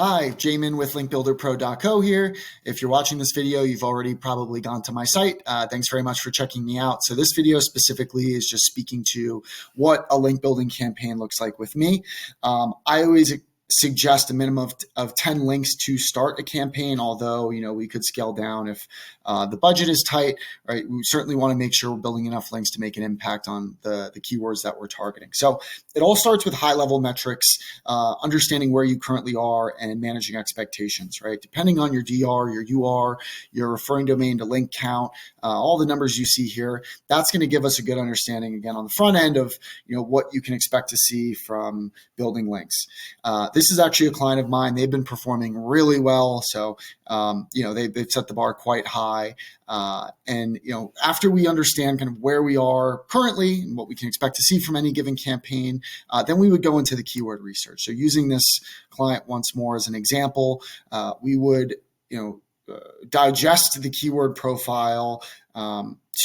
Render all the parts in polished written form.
Hi, Jamin with linkbuilderpro.co here. If you're watching this video, you've already probably gone to my site. Thanks very much for checking me out. So this video specifically is just speaking to what a link building campaign looks like with me. I always suggest a minimum of 10 links to start a campaign, although, we could scale down if the budget is tight, right? We certainly want to make sure we're building enough links to make an impact on the keywords that we're targeting. So it all starts with high level metrics, understanding where you currently are and managing expectations, right? Depending on your DR, your UR, your referring domain to link count, all the numbers you see here, that's going to give us a good understanding again on the front end of, what you can expect to see from building links. This is actually a client of mine. They've been performing really well. So, they've set the bar quite high. And after we understand kind of where we are currently and what we can expect to see from any given campaign, then we would go into the keyword research. So using this client once more as an example, we would, digest the keyword profile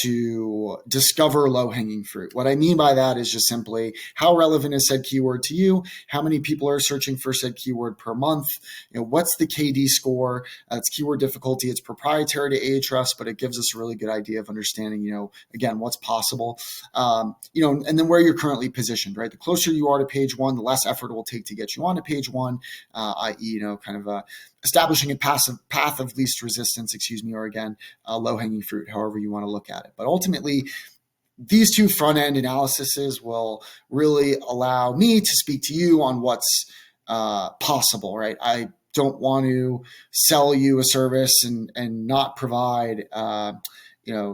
to discover low-hanging fruit. What I mean by that is just simply how relevant is said keyword to you? How many people are searching for said keyword per month? What's the KD score? It's keyword difficulty. It's proprietary to Ahrefs, but it gives us a really good idea of understanding, again, what's possible. And then where you're currently positioned, right? The closer you are to page one, the less effort it will take to get you onto page one, i.e., establishing a path of least resistance, or again, low-hanging fruit, however you want to look at it. But ultimately, these two front-end analyses will really allow me to speak to you on what's possible, right? I don't want to sell you a service and not provide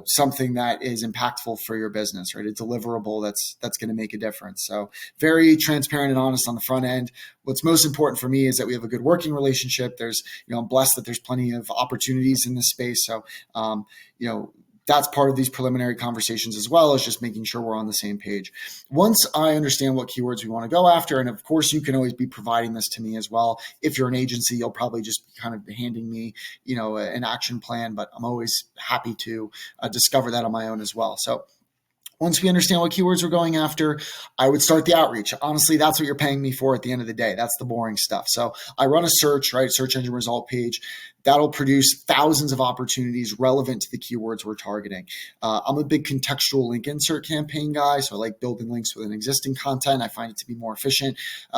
something that is impactful for your business, right? A deliverable that's going to make a difference. So very transparent and honest on the front end. What's most important for me is that we have a good working relationship. I'm blessed that there's plenty of opportunities in this space. So, that's part of these preliminary conversations as well, as just making sure we're on the same page. Once I understand what keywords we want to go after, and of course you can always be providing this to me as well. If you're an agency, you'll probably just be kind of handing me, an action plan, but I'm always happy to discover that on my own as well. So once we understand what keywords we're going after, I would start the outreach. Honestly, that's what you're paying me for at the end of the day. That's the boring stuff. So I run a search engine result page. That'll produce thousands of opportunities relevant to the keywords we're targeting. I'm a big contextual link insert campaign guy, so I like building links within existing content. I find it to be more efficient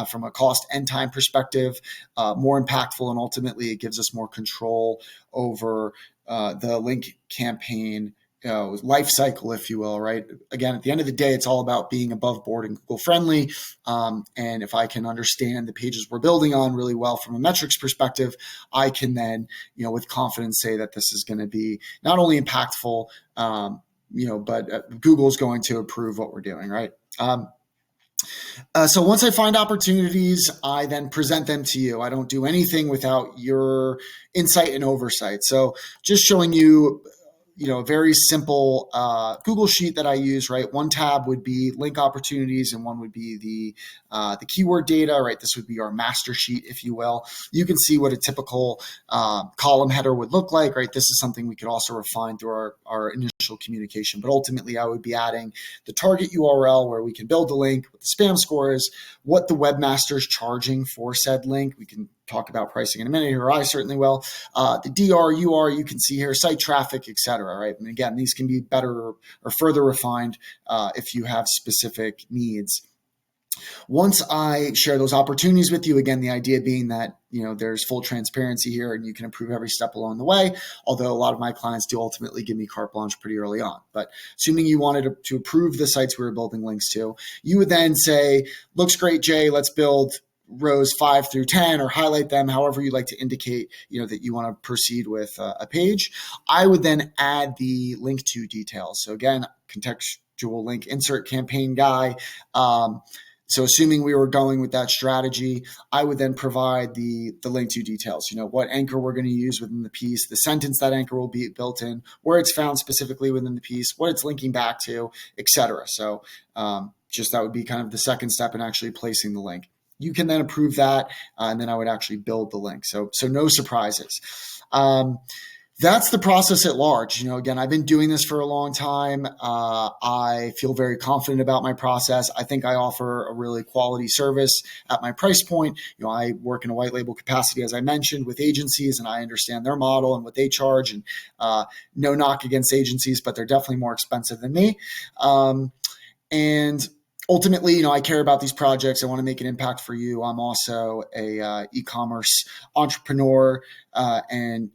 from a cost and time perspective, more impactful, and ultimately it gives us more control over the link campaign life cycle, if you will, right? Again, at the end of the day, it's all about being above board and Google friendly. And if I can understand the pages we're building on really well from a metrics perspective, I can then, with confidence say that this is going to be not only impactful, but Google's going to approve what we're doing, right? So once I find opportunities, I then present them to you. I don't do anything without your insight and oversight. So just showing you a very simple Google sheet that I use, right? One tab would be link opportunities and one would be the keyword data, right? This would be our master sheet, if you will. You can see what a typical column header would look like, right? This is something we could also refine through our initial communication. But ultimately, I would be adding the target URL where we can build the link, what the spam score is, what the webmaster is charging for said link. We can talk about pricing in a minute, or I certainly will. The DR, UR, you can see here, site traffic, etc. Right? And again, these can be better or further refined if you have specific needs. Once I share those opportunities with you, again, the idea being that there's full transparency here and you can improve every step along the way, although a lot of my clients do ultimately give me carte blanche pretty early on. But assuming you wanted to approve the sites we were building links to, you would then say, looks great, Jay, let's build rows 5 through 10, or highlight them however you'd like to indicate that you want to proceed with a page. I would then add the link to details. So again, contextual link insert campaign guy. So assuming we were going with that strategy, I would then provide the link to details, what anchor we're going to use within the piece, the sentence that anchor will be built in, where it's found specifically within the piece, what it's linking back to, etc. So just that would be kind of the second step in actually placing the link. You can then approve that, and then I would actually build the link. So no surprises. That's the process at large. Again, I've been doing this for a long time. I feel very confident about my process. I think I offer a really quality service at my price point. I work in a white label capacity, as I mentioned, with agencies, and I understand their model and what they charge. And no knock against agencies, but they're definitely more expensive than me. And ultimately, I care about these projects. I want to make an impact for you. I'm also a e-commerce entrepreneur, and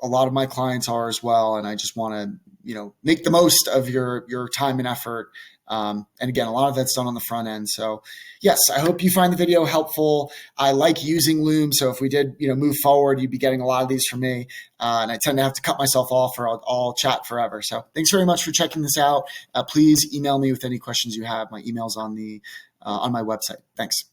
a lot of my clients are as well. And I just want to make the most of your time and effort. And again, a lot of that's done on the front end. So yes, I hope you find the video helpful. I like using Loom. So if we did, move forward, you'd be getting a lot of these from me. And I tend to have to cut myself off or I'll chat forever. So thanks very much for checking this out. Please email me with any questions you have. My email's on my website. Thanks.